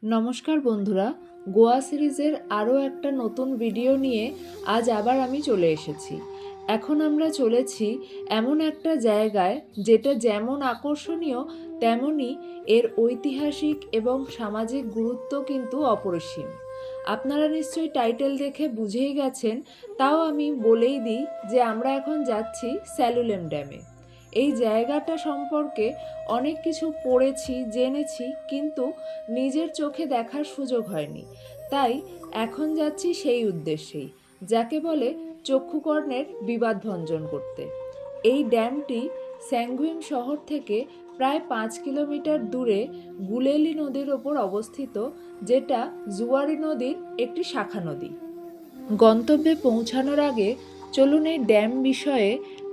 নমস্কার বন্ধুরা, গোয়া সিরিজের আরও একটা নতুন ভিডিও নিয়ে আজ আবার আমি চলে এসেছি। এখন আমরা চলেছি এমন একটা জায়গায় যেটা যেমন আকর্ষণীয় তেমনই এর ঐতিহাসিক এবং সামাজিক গুরুত্ব কিন্তু অপরিসীম। আপনারা নিশ্চয়ই টাইটেল দেখে বুঝেই গেছেন, তাও আমি বলেই দিই যে আমরা এখন যাচ্ছি স্যালুলেম ড্যামে। এই জায়গাটা সম্পর্কে অনেক কিছু পড়েছি, জেনেছি, কিন্তু নিজের চোখে দেখার সুযোগ হয়নি। তাই এখন যাচ্ছি সেই উদ্দেশ্যেই, যাকে বলে চক্ষুকর্ণের বিবাদ ভঞ্জন করতে। এই ড্যামটি স্যাঙ্গুইম শহর থেকে প্রায় 5 কিলোমিটার দূরে গুলেলি নদীর ওপর অবস্থিত, যেটা জুয়ারি নদীর একটি শাখা নদী। গন্তব্যে পৌঁছানোর আগে চলুন এই ড্যাম বিষয়ে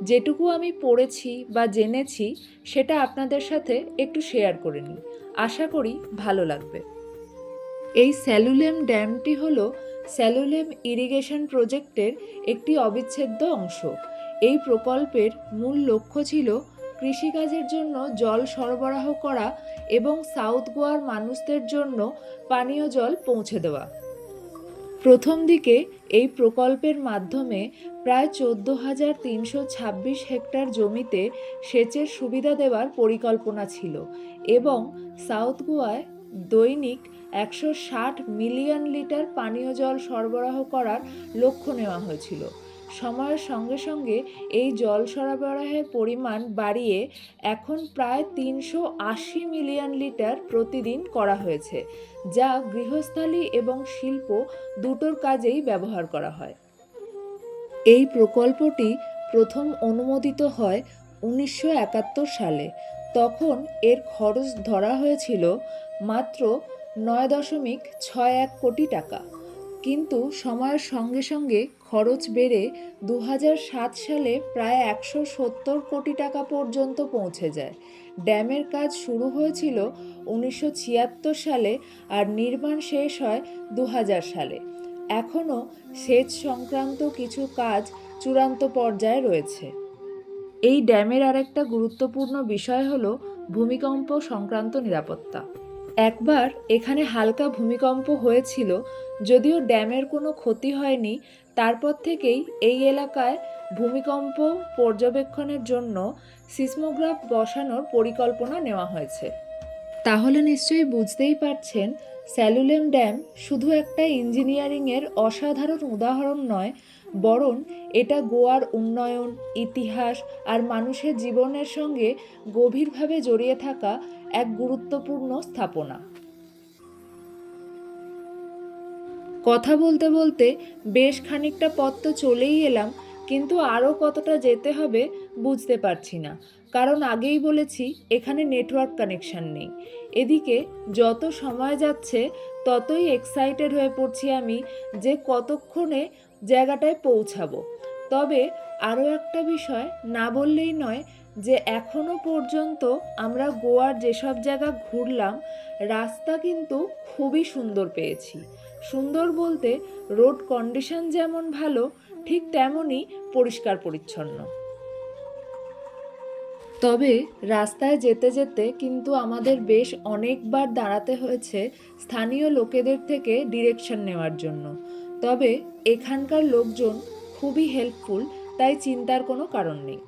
যেটুকু আমি পড়েছি বা জেনেছি সেটা আপনাদের সাথে একটু শেয়ার করে নিই। আশা করি ভালো লাগবে। এই স্যালুলেম ড্যামটি হলো স্যালুলেম ইরিগেশন প্রজেক্টের একটি অবিচ্ছেদ্য অংশ। এই প্রকল্পের মূল লক্ষ্য ছিল কৃষিকাজের জন্য জল সরবরাহ করা এবং সাউথ গোয়ার মানুষদের জন্য পানীয় জল পৌঁছে দেওয়া। প্রথম দিকে এই প্রকল্পের মাধ্যমে প্রায় 14,326 হেক্টর জমিতে সেচের সুবিধা দেওয়ার পরিকল্পনা ছিল এবং সাউথ গোয়ায় দৈনিক 160 মিলিয়ন লিটার পানীয় জল সরবরাহ করার লক্ষ্য নেওয়া হয়েছিল। সময়ের সঙ্গে সঙ্গে এই জল সরবরাহের পরিমাণ বাড়িয়ে এখন প্রায় 380 মিলিয়ন লিটার প্রতিদিন করা হয়েছে, যা গৃহস্থালী এবং শিল্প দুটোর কাজেই ব্যবহার করা হয়। এই প্রকল্পটি প্রথম অনুমোদিত হয় 1971 সালে। তখন এর খরচ ধরা হয়েছিল মাত্র 9.61 কোটি টাকা। কিন্তু সময়ের সঙ্গে সঙ্গে খরচ বেড়ে 2007 সালে প্রায় 170 কোটি টাকা পর্যন্ত পৌঁছে যায়। ড্যামের কাজ শুরু হয়েছিল 1976 সালে আর নির্মাণ শেষ হয় 2000 সালে। এখনও সেচ সংক্রান্ত কিছু কাজ চূড়ান্ত পর্যায়ে রয়েছে। এই ড্যামের আরেকটা গুরুত্বপূর্ণ বিষয় হলো ভূমিকম্প সংক্রান্ত নিরাপত্তা। একবার এখানে হালকা ভূমিকম্প হয়েছিল, যদিও ড্যামের কোনো ক্ষতি হয়নি। তারপর থেকেই এই এলাকায় ভূমিকম্প পর্যবেক্ষণের জন্য সিসমোগ্রাফ বসানোর পরিকল্পনা নেওয়া হয়েছে। তাহলে নিশ্চয়ই বুঝতেই পারছেন, স্যালুলেম ড্যাম শুধু একটা ইঞ্জিনিয়ারিংয়ের অসাধারণ উদাহরণ নয়, বরং এটা গোয়ার উন্নয়ন, ইতিহাস আর মানুষের জীবনের সঙ্গে গভীরভাবে জড়িয়ে থাকা এক গুরুত্বপূর্ণ স্থাপনা। কথা বলতে বলতে বেশ খানিকটা পথ তো চলেই এলাম, কিন্তু আরও কতটা যেতে হবে বুঝতে পারছি না, কারণ আগেই বলেছি এখানে নেটওয়ার্ক কানেকশন নেই। এদিকে যত সময় যাচ্ছে ততই এক্সাইটেড হয়ে পড়ছি আমি যে কতক্ষণে জায়গাটায় পৌঁছাবো। তবে আরও একটা বিষয় না বললেই নয়, যে এখনও পর্যন্ত আমরা গোয়ার যেসব জায়গা ঘুরলাম, রাস্তা কিন্তু খুবই সুন্দর পেয়েছি। সুন্দর বলতে রোড কন্ডিশন যেমন ভালো, ঠিক তেমনই পরিষ্কার পরিচ্ছন্ন। তবে রাস্তায় যেতে যেতে কিন্তু আমাদের বেশ অনেকবার দাঁড়াতে হয়েছে স্থানীয় লোকেদের থেকে ডিরেকশন নেওয়ার জন্য। তবে এখানকার লোকজন খুবই হেল্পফুল, তাই চিন্তার কোনো কারণ নেই।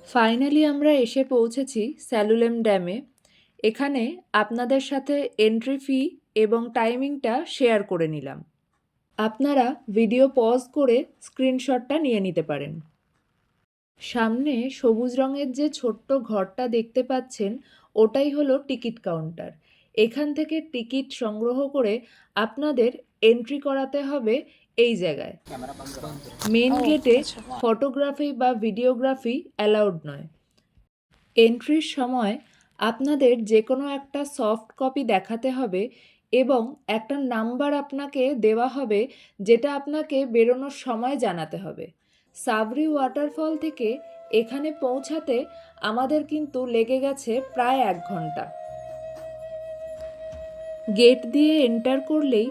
ফাইনালি আমরা এসে পৌঁছেছি স্যালুলেম ড্যামে। এখানে আপনাদের সাথে এন্ট্রি ফি এবং টাইমিংটা শেয়ার করে নিলাম। আপনারা ভিডিও পজ করে স্ক্রিনশটটা নিয়ে নিতে পারেন। সামনে সবুজ রঙের যে ছোট্ট ঘরটা দেখতে পাচ্ছেন, ওটাই হলো টিকিট কাউন্টার। এখান থেকে টিকিট সংগ্রহ করে আপনাদের এন্ট্রি করাতে হবে এই জায়গায়। মেন গেটে ফটোগ্রাফি বা ভিডিওগ্রাফি অ্যালাউড নয়। এন্ট্রির সময় আপনাদের যে কোনো একটা সফট কপি দেখাতে হবে এবং একটা নাম্বার আপনাকে দেওয়া হবে, যেটা আপনাকে বেরোনোর সময় জানাতে হবে। সাবরি ওয়াটারফল থেকে এখানে পৌঁছাতে আমাদের কিন্তু লেগে গেছে প্রায় 1 ঘন্টা। গেট দিয়ে এন্টার করলেই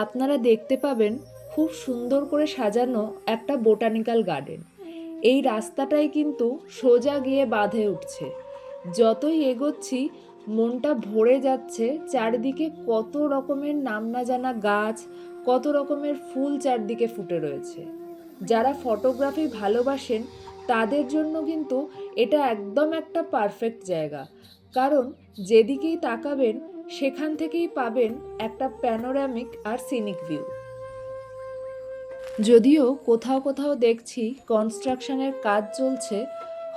আপনারা দেখতে পাবেন খুব সুন্দর করে সাজানো একটা বোটানিক্যাল গার্ডেন। এই রাস্তাটাই কিন্তু সোজা গিয়ে বাঁধে উঠছে। যতই এগোচ্ছি মনটা ভরে যাচ্ছে, চারিদিকে কত রকমের নাম না জানা গাছ, কত রকমের ফুল চারদিকে ফুটে রয়েছে। যারা ফটোগ্রাফি ভালোবাসেন তাদের জন্য কিন্তু এটা একদম একটা পারফেক্ট জায়গা, কারণ যেদিকেই তাকাবেন সেখান থেকেই পাবেন একটা প্যানোরামিক আর সিনিক ভিউ। যদিও কোথাও কোথাও দেখছি কনস্ট্রাকশনের কাজ চলছে,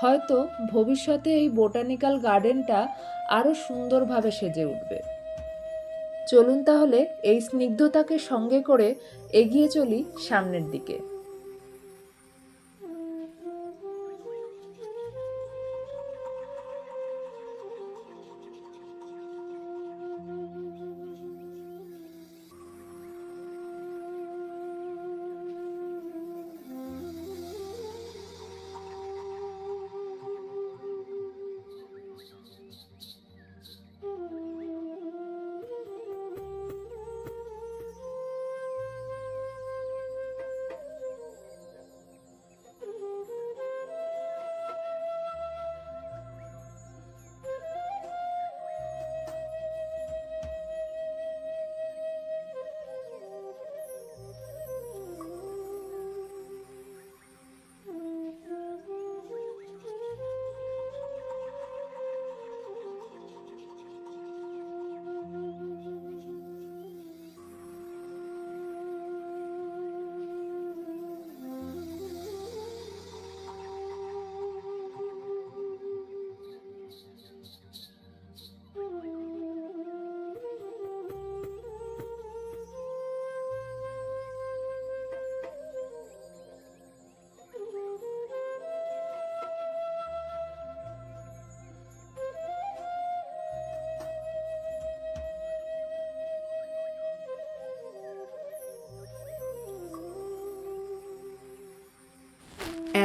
হয়তো ভবিষ্যতে এই বোটানিক্যাল গার্ডেনটা আরও সুন্দরভাবে সেজে উঠবে। চলুন তাহলে এই স্নিগ্ধতাকে সঙ্গে করে এগিয়ে চলি সামনের দিকে।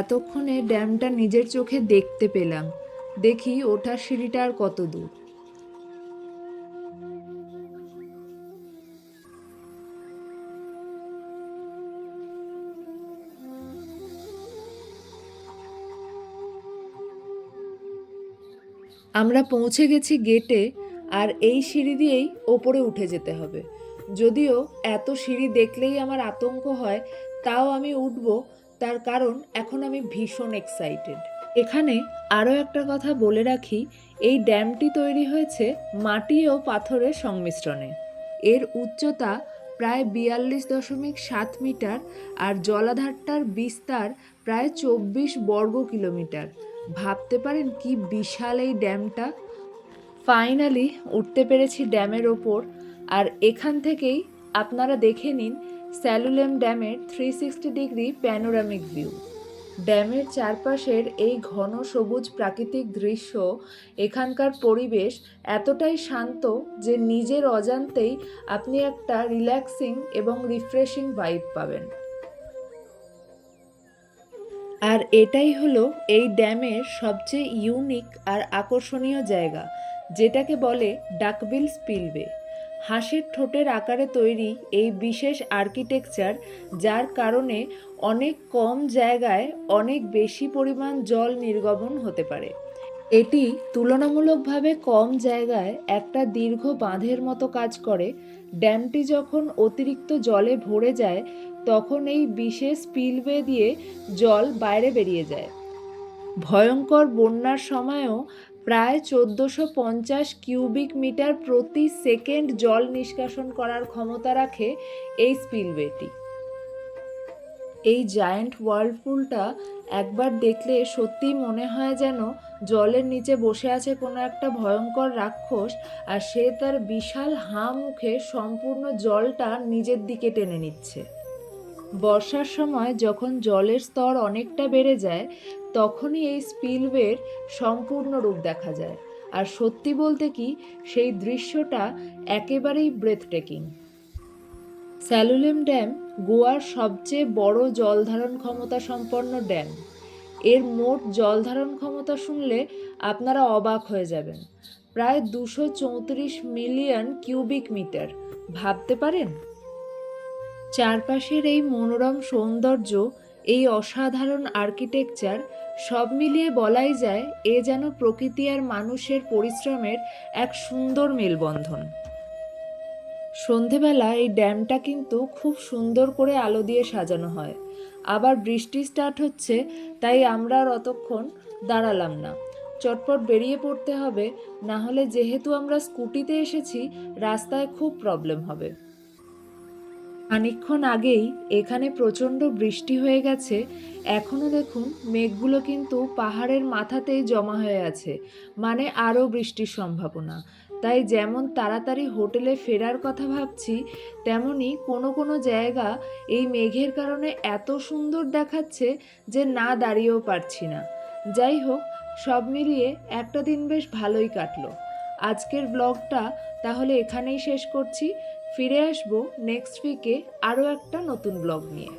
এতক্ষণে ড্যামটা নিজের চোখে দেখতে পেলাম। দেখি ওঠার সিঁড়িটা আর কত দূর। আমরা পৌঁছে গেছি গেটে, আর এই সিঁড়ি দিয়েই ওপরে উঠে যেতে হবে। যদিও এত সিঁড়ি দেখলেই আমার আতঙ্ক হয়, তাও আমি উঠব, তার কারণ এখন আমি ভীষণ এক্সাইটেড। এখানে আরও একটা কথা বলে রাখি, এই ড্যামটি তৈরি হয়েছে মাটি ও পাথরের সংমিশ্রণে। এর উচ্চতা প্রায় 42.7 মিটার আর জলাধারটার বিস্তার প্রায় 24 বর্গ কিলোমিটার। ভাবতে পারেন কি বিশাল এই ড্যামটা। ফাইনালি উঠতে পেরেছি ড্যামের ওপর, আর এখান থেকেই আপনারা দেখে নিন স্যালুলেম ড্যামের 360 ডিগ্রি প্যানোরামিক ভিউ। ড্যামের চারপাশের এই ঘন সবুজ প্রাকৃতিক দৃশ্য, এখানকার পরিবেশ এতটাই শান্ত যে নিজের অজান্তেই আপনি একটা রিল্যাক্সিং এবং রিফ্রেশিং ভাইব পাবেন। আর এটাই হলো এই ড্যামের সবচেয়ে ইউনিক আর আকর্ষণীয় জায়গা, যেটাকে বলে ডাকবিল স্পিলওয়ে। হাঁসের ঠোঁটের আকারে তৈরি এই বিশেষ আর্কিটেকচার, যার কারণে অনেক কম জায়গায় অনেক বেশি পরিমাণ জল নির্গমন হতে পারে। এটি তুলনামূলকভাবে কম জায়গায় একটা দীর্ঘ বাঁধের মতো কাজ করে। ড্যামটি যখন অতিরিক্ত জলে ভরে যায় তখন এই বিশেষ স্পিলওয়ে দিয়ে জল বাইরে বেরিয়ে যায়। ভয়ঙ্কর বন্যার সময়ও প্রায় 1450 কিউবিক মিটার প্রতি সেকেন্ড জল নিষ্কাশন করার ক্ষমতা রাখে এই স্পিলওয়েটি। এই জায়ান্ট ওয়ার্লপুলটা একবার দেখলে সত্যিই মনে হয় যেন জলের নিচে বসে আছে কোনো একটা ভয়ঙ্কর রাক্ষস, আর সে তার বিশাল হাঁ মুখে সম্পূর্ণ জলটা নিজের দিকে টেনে নিচ্ছে। বর্ষার সময় যখন জলের স্তর অনেকটা বেড়ে যায় তখনই এই স্পিলওয়ের সম্পূর্ণ রূপ দেখা যায়, আর সত্যি বলতে কি সেই দৃশ্যটা একেবারেই ব্রেথটেকিং। স্যালুলেম ড্যাম গোয়ার সবচেয়ে বড় জলধারণ ক্ষমতা সম্পন্ন ড্যাম। এর মোট জলধারণ ক্ষমতা শুনলে আপনারা অবাক হয়ে যাবেন, প্রায় 234 মিলিয়ন কিউবিক মিটার। ভাবতে পারেন? চারপাশের এই মনোরম সৌন্দর্য, এই অসাধারণ আর্কিটেকচার সব মিলিয়ে বলাই যায় এ যেন প্রকৃতি আর মানুষের পরিশ্রমের এক সুন্দর মেলবন্ধন। সন্ধেবেলা এই ড্যামটা কিন্তু খুব সুন্দর করে আলো দিয়ে সাজানো হয়। আবার বৃষ্টি স্টার্ট হচ্ছে, তাই আমরা আর অতক্ষণ দাঁড়ালাম না, চটপট বেরিয়ে পড়তে হবে, না হলে যেহেতু আমরা স্কুটিতে এসেছি রাস্তায় খুব প্রবলেম হবে। খানিকক্ষণ আগেই এখানে প্রচণ্ড বৃষ্টি হয়ে গেছে, এখনও দেখুন মেঘগুলো কিন্তু পাহাড়ের মাথাতেই জমা হয়ে আছে, মানে আরও বৃষ্টির সম্ভাবনা। তাই যেমন তাড়াতাড়ি হোটেলে ফেরার কথা ভাবছি, তেমনি কোনো কোনো জায়গা এই মেঘের কারণে এত সুন্দর দেখাচ্ছে যে না দাঁড়িয়েও পারছি না। যাই হোক, সব মিলিয়ে একটা দিন বেশ ভালোই কাটলো। আজকের ব্লগটা তাহলে এখানেই শেষ করছি। ফিরে আসবো নেক্সট উইকে আরও একটা নতুন ব্লগ নিয়ে।